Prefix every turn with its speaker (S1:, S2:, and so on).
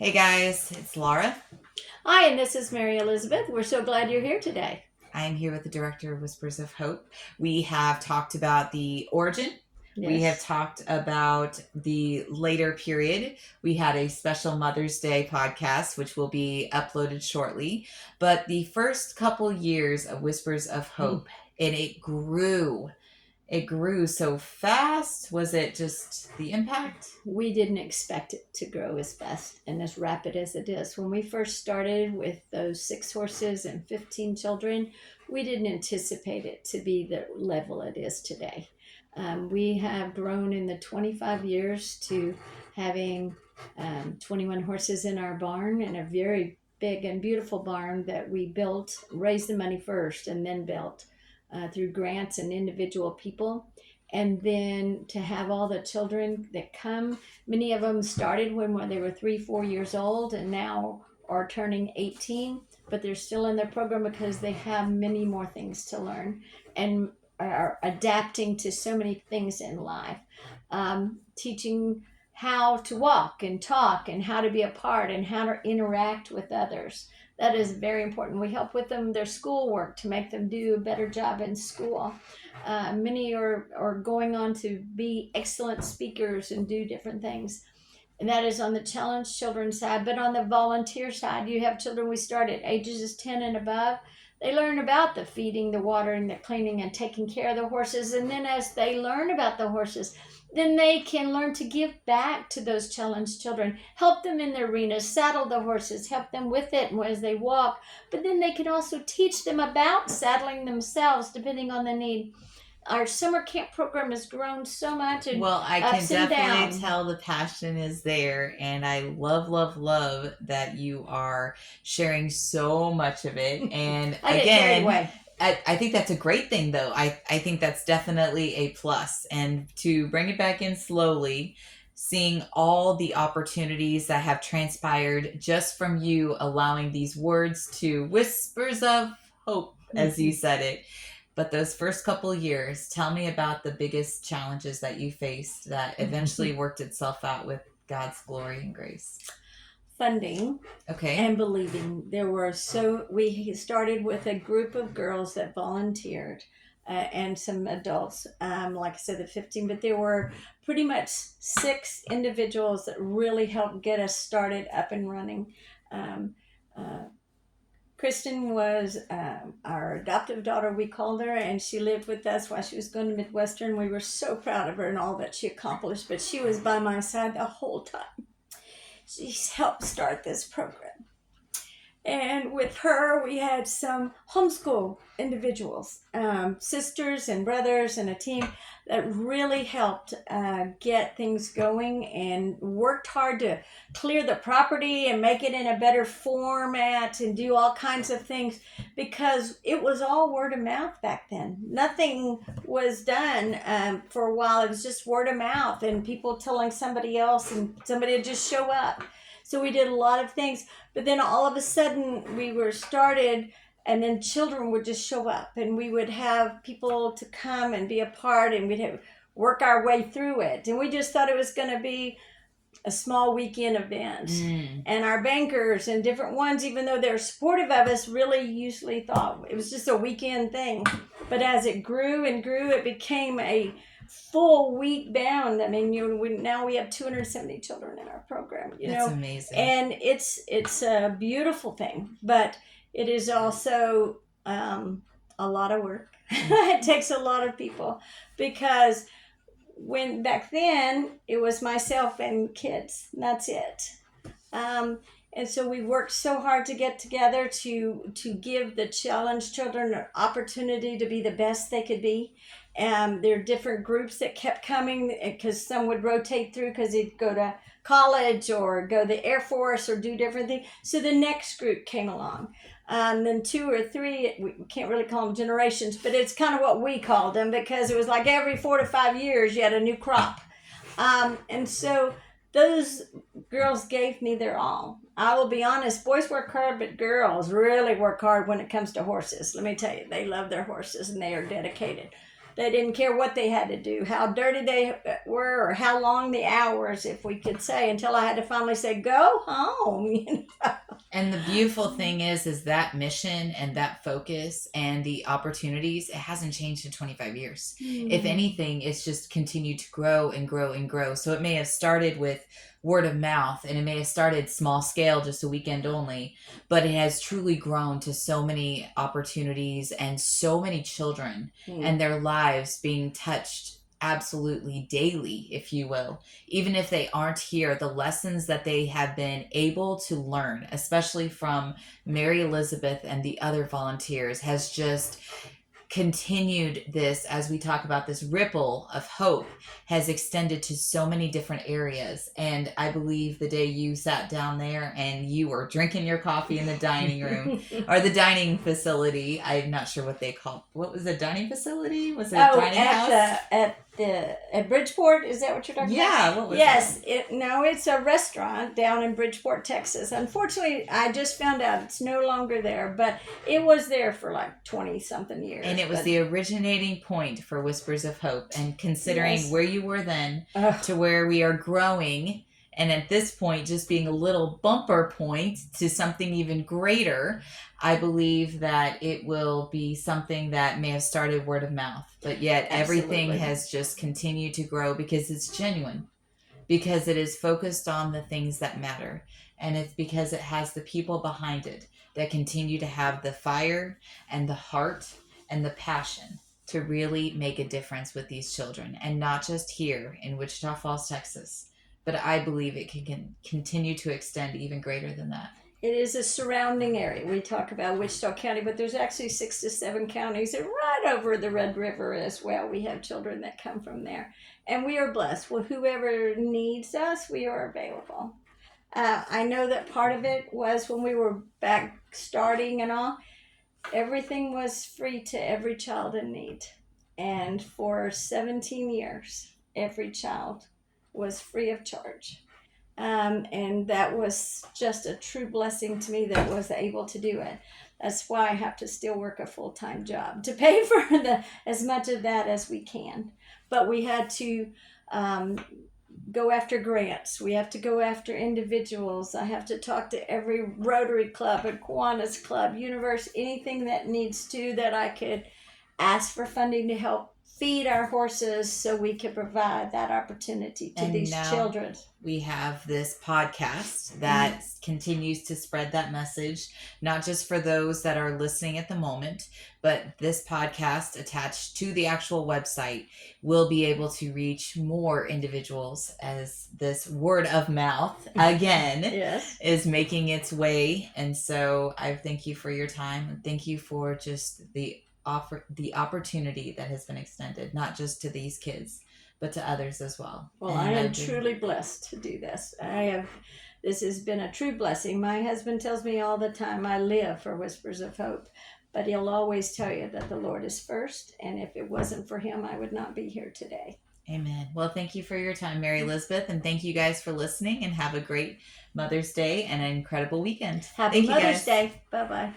S1: Hey guys, it's Laura.
S2: Hi, and this is Mary Elizabeth. We're so glad you're here today.
S1: I am here with the director of Whispers of Hope. We have talked about the origin. We have
S2: Yes.
S1: talked about the later period. We had a special Mother's Day podcast, which will be uploaded shortly. But the first couple years of Whispers of Hope, and it grew so fast. Was it just the impact?
S2: We didn't expect it to grow as fast and as rapid as it is. When we first started with those 6 horses and 15 children, we didn't anticipate it to be the level it is today. We have grown in the 25 years to having 21 horses in our barn, and a very big and beautiful barn that we built, raised the money first, and then built through grants and individual people. And then to have all the children that come, many of them started when they were 3 4 years old and now are turning 18, but they're still in their program because they have many more things to learn and are adapting to so many things in life. Teaching how to walk and talk and how to be a part and how to interact with others. That is very important. We help with them their schoolwork to make them do a better job in school. Many are going on to be excellent speakers and do different things. And that is on the challenge children side. But on the volunteer side, you have children we start at ages 10 and above. They learn about the feeding, the watering, the cleaning, and taking care of the horses. And then as they learn about the horses, then they can learn to give back to those challenged children, help them in the arenas, saddle the horses, help them with it as they walk. But then they can also teach them about saddling themselves, depending on the need. Our summer camp program has grown so much and
S1: Well, I can
S2: ups and
S1: definitely
S2: downs.
S1: tell the passion is there, and I love, love, love that you are sharing so much of it. And
S2: I get carried
S1: again,
S2: away.
S1: I think that's a great thing, though. I think that's definitely a plus. And to bring it back in slowly, seeing all the opportunities that have transpired just from you allowing these words to whispers of hope, as you said it. But those first couple years, tell me about the biggest challenges that you faced that eventually worked itself out with God's glory and grace.
S2: Funding
S1: Okay.
S2: and believing. We started with a group of girls that volunteered. And some adults, like I said, the 15, but there were pretty much 6 individuals that really helped get us started up and running. Um, uh, Kristen was our adoptive daughter, we called her, and she lived with us while she was going to Midwestern. We were so proud of her and all that she accomplished, but she was by my side the whole time. She's helped start this program. And with her, we had some homeschool individuals, sisters and brothers, and a team that really helped get things going and worked hard to clear the property and make it in a better format and do all kinds of things because it was all word of mouth back then. Nothing was done for a while. It was just word of mouth and people telling somebody else, and somebody would just show up. So we did a lot of things, but then all of a sudden we were started, and then children would just show up, and we would have people to come and be a part, and work our way through it. And we just thought it was going to be a small weekend event. And our bankers and different ones, even though they're supportive of us, really usually thought it was just a weekend thing. But as it grew and grew, it became a full week bound. I mean, now we have 270 children in our program.
S1: That's amazing.
S2: And it's a beautiful thing, but it is also a lot of work. It takes a lot of people because when back then it was myself and kids, and that's it. And so we worked so hard to get together to give the challenged children an opportunity to be the best they could be. There are different groups that kept coming because some would rotate through because they'd go to college or go to the Air Force or do different things. So the next group came along. Then 2 or 3, we can't really call them generations, but it's kind of what we called them because it was like every 4 to 5 years you had a new crop. And so those girls gave me their all. I will be honest, boys work hard, but girls really work hard when it comes to horses. Let me tell you, they love their horses and they are dedicated. They didn't care what they had to do, how dirty they were, or how long the hours, if we could say, until I had to finally say, go home. You know?
S1: And the beautiful thing is that mission and that focus and the opportunities, it hasn't changed in 25 years. If anything, it's just continued to grow and grow and grow. So it may have started with word of mouth, and it may have started small scale, just a weekend only, but it has truly grown to so many opportunities and so many children and their lives being touched absolutely daily, if you will. Even if they aren't here, the lessons that they have been able to learn, especially from Mary Elizabeth and the other volunteers, has just continued this, as we talk about this ripple of hope, has extended to so many different areas. And I believe the day you sat down there and you were drinking your coffee in the dining room or the dining facility, I'm not sure what they call, what was the dining facility? Was it a dining house?
S2: At Bridgeport, is that what you're talking about?
S1: Yeah, what was
S2: yes,
S1: that?
S2: No, it's a restaurant down in Bridgeport, Texas. Unfortunately, I just found out it's no longer there, but it was there for like 20-something years.
S1: And it was the originating point for Whispers of Hope. And considering where you were then to where we are growing, and at this point just being a little bumper point to something even greater, I believe that it will be something that may have started word of mouth, but yet everything has just continued to grow because it's genuine, because it is focused on the things that matter. And it's because it has the people behind it that continue to have the fire and the heart and the passion to really make a difference with these children. And not just here in Wichita Falls, Texas, but I believe it can continue to extend even greater than that.
S2: It is a surrounding area. We talk about Wichita County, but there's actually 6 to 7 counties, and right over the Red River as well. We have children that come from there, and we are blessed. Well, whoever needs us, we are available. I know that part of it was when we were back starting and all, everything was free to every child in need. And for 17 years, every child was free of charge. And that was just a true blessing to me that was able to do it. That's why I have to still work a full-time job to pay for as much of that as we can. But we had to go after grants. We have to go after individuals. I have to talk to every Rotary Club and Kiwanis Club, Universe, anything that needs to, that I could ask for funding to help feed our horses so we can provide that opportunity to these children.
S1: We have this podcast that continues to spread that message, not just for those that are listening at the moment, but this podcast attached to the actual website will be able to reach more individuals as this word of mouth again is making its way. And so I thank you for your time, and thank you for just the opportunity that has been extended, not just to these kids, but to others as well.
S2: Well, I am truly blessed to do this. This has been a true blessing. My husband tells me all the time, I live for Whispers of Hope, but he'll always tell you that the Lord is first, and if it wasn't for him, I would not be here today.
S1: Amen. Well, thank you for your time, Mary Elizabeth, and thank you guys for listening, and have a great Mother's Day and an incredible weekend.
S2: Happy Mother's Day. Bye-bye.